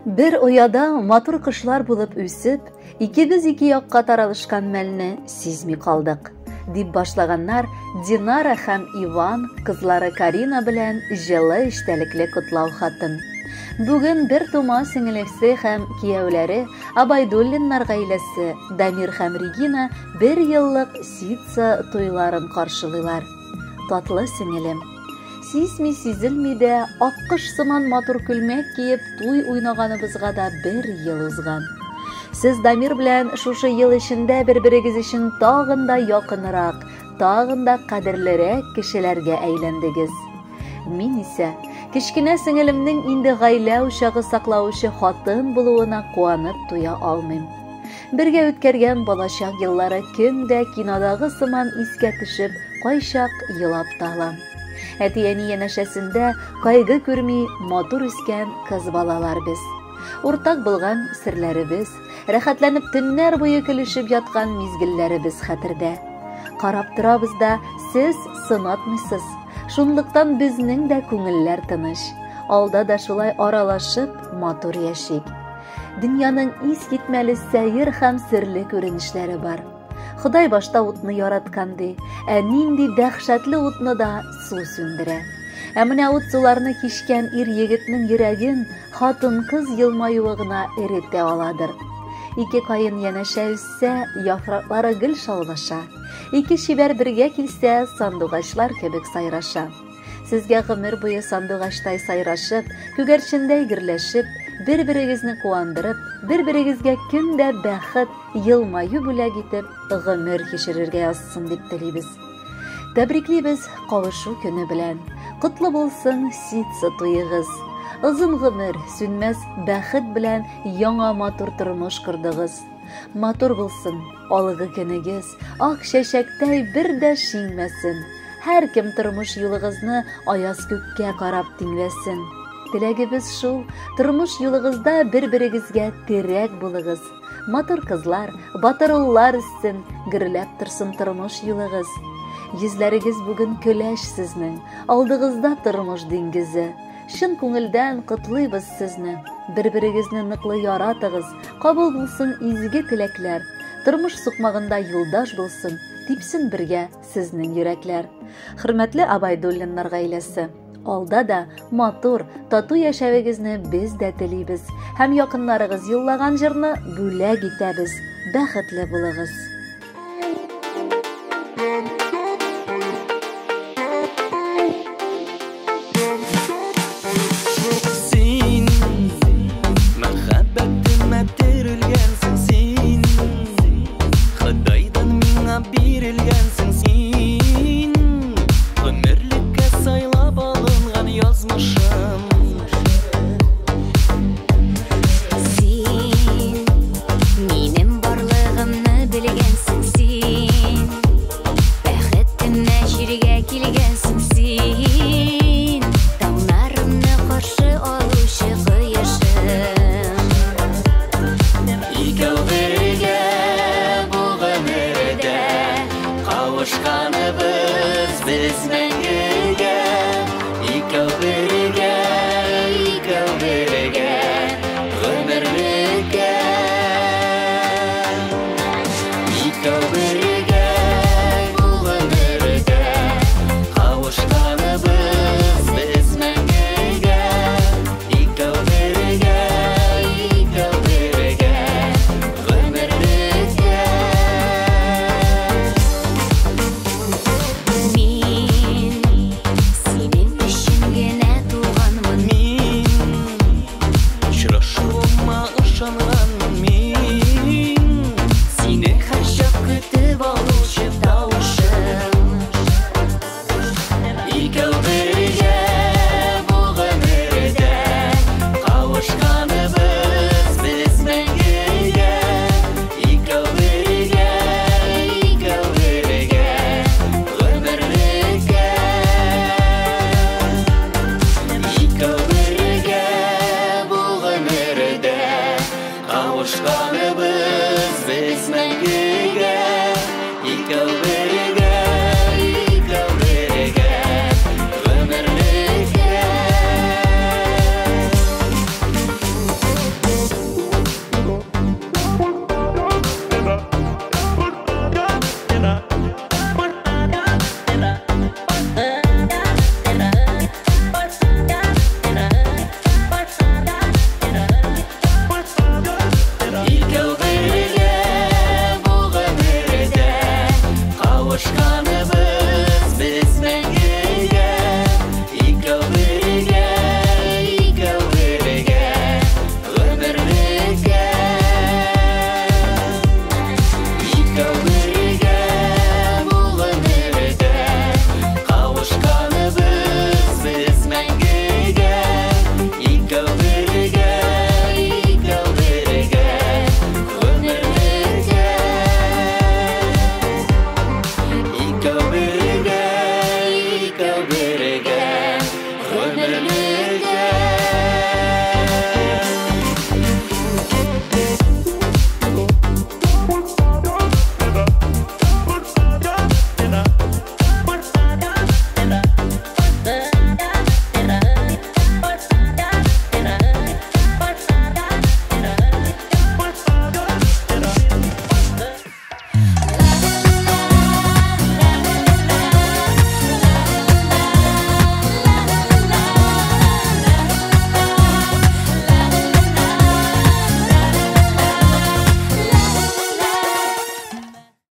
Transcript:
Bir ояда матур кышлар булып үсеп, икебез ике якка таралышкан мәлне сизми калдык. Дип башлаганнар Динара һәм Иван, кызлары Карина белән җылы эчтәлекле котлау хатын. Бүген бер тума сеңелесе һәм кияүләре Абайдуллиннар гаиләсе Дамир һәм Регина 1 еллык ситса туйларын каршылыйлар. Татлы сеңелем, сизми-сизелми дә аккыш сыман матур күлмәк киеп туй уйнаганыбызга да 1 ел узган. Сез Дамир белән шушы ел эчендә бер-берегез өчен тагын да якынрак, тагын да кадерлерәк кешеләргә әйләндегез. Мин исә кечкенә сеңелемнең инде гаилә учагы саклаучы хатын булуына куанып туя алмыйм. Бергә үткәргән балачак еллары көн дә кинодагы сыман искә төшеп, кайчак елап талам. Әти-әни янәшәсендә кайгы күрми матур үскән кыз балалар без. Уртак булган серләребез, рәхәтләнеп төннәр буе көлешеп яткан мизгелләребез хәтердә. Карап торабыз да, сез сынатмыйсыз. Шунлыктан безнең дә күңелләр тыныч. Алда да шулай аралашып матур яшик. Дөньяның ис китмәле сәер һәм серле күренешләре бар. Ходай башта утны яраткан ди, нинди дәһшәтле утны да су сүндерә. Менә ут суларны кичкән ир-егетнең йөрәген хатын-кыз елмаюы гына эретә аладыр. Ике кайын янәшә үссә, яфраклары гөл шаулаша. Ике шибәр бергә килсә, сандугачлар кебек сайраша. Сезгә гомер буе сандугачтай сайрашып, күгәрчендәй гөрләшеп, бер-берегезне куандырып, бер-берегезгә көндә бәхет, елмаю бүләк итеп, гомер кичерергә язсын дип телибез. Тәбриклибез кавышу көне белән. Котлы булсын ситса туйыгыз. Озын гомер, сүнмәс бәхет белән яңа матур тормыш кырдыгыз. Матур булсын алгы көнегез, ак чәчәктәй бер дә шиңмәсен. Һәр кем тормыш юлыгызны аяз күккә карап тиңләсен. Теләгебез шул, тормыш юлыгызда бер-берегезгә терәк булыгыз. Матур кызлар, батыр уллар өстен гөрләп торсын тормыш юлыгыз. Йөзләрегез бүген көләч сезнең, алдыгызда тормыш диңгезе. Шын күңелдән котлыйбыз сезне. Бер-берегезне ныклы яратыгыз, кабул булсын изге теләкләр. Тормыш сукмагында юлдаш булсын, типсен бергә сезнең йөрәкләр. Хөрмәтле Абайдуллиннар гаиләсе, алда да матур, тату яшәвегезне без дә телибез. Һәм якыннарыгыз юллаган җырны бүләк итәбез. Бәхетле булыгыз.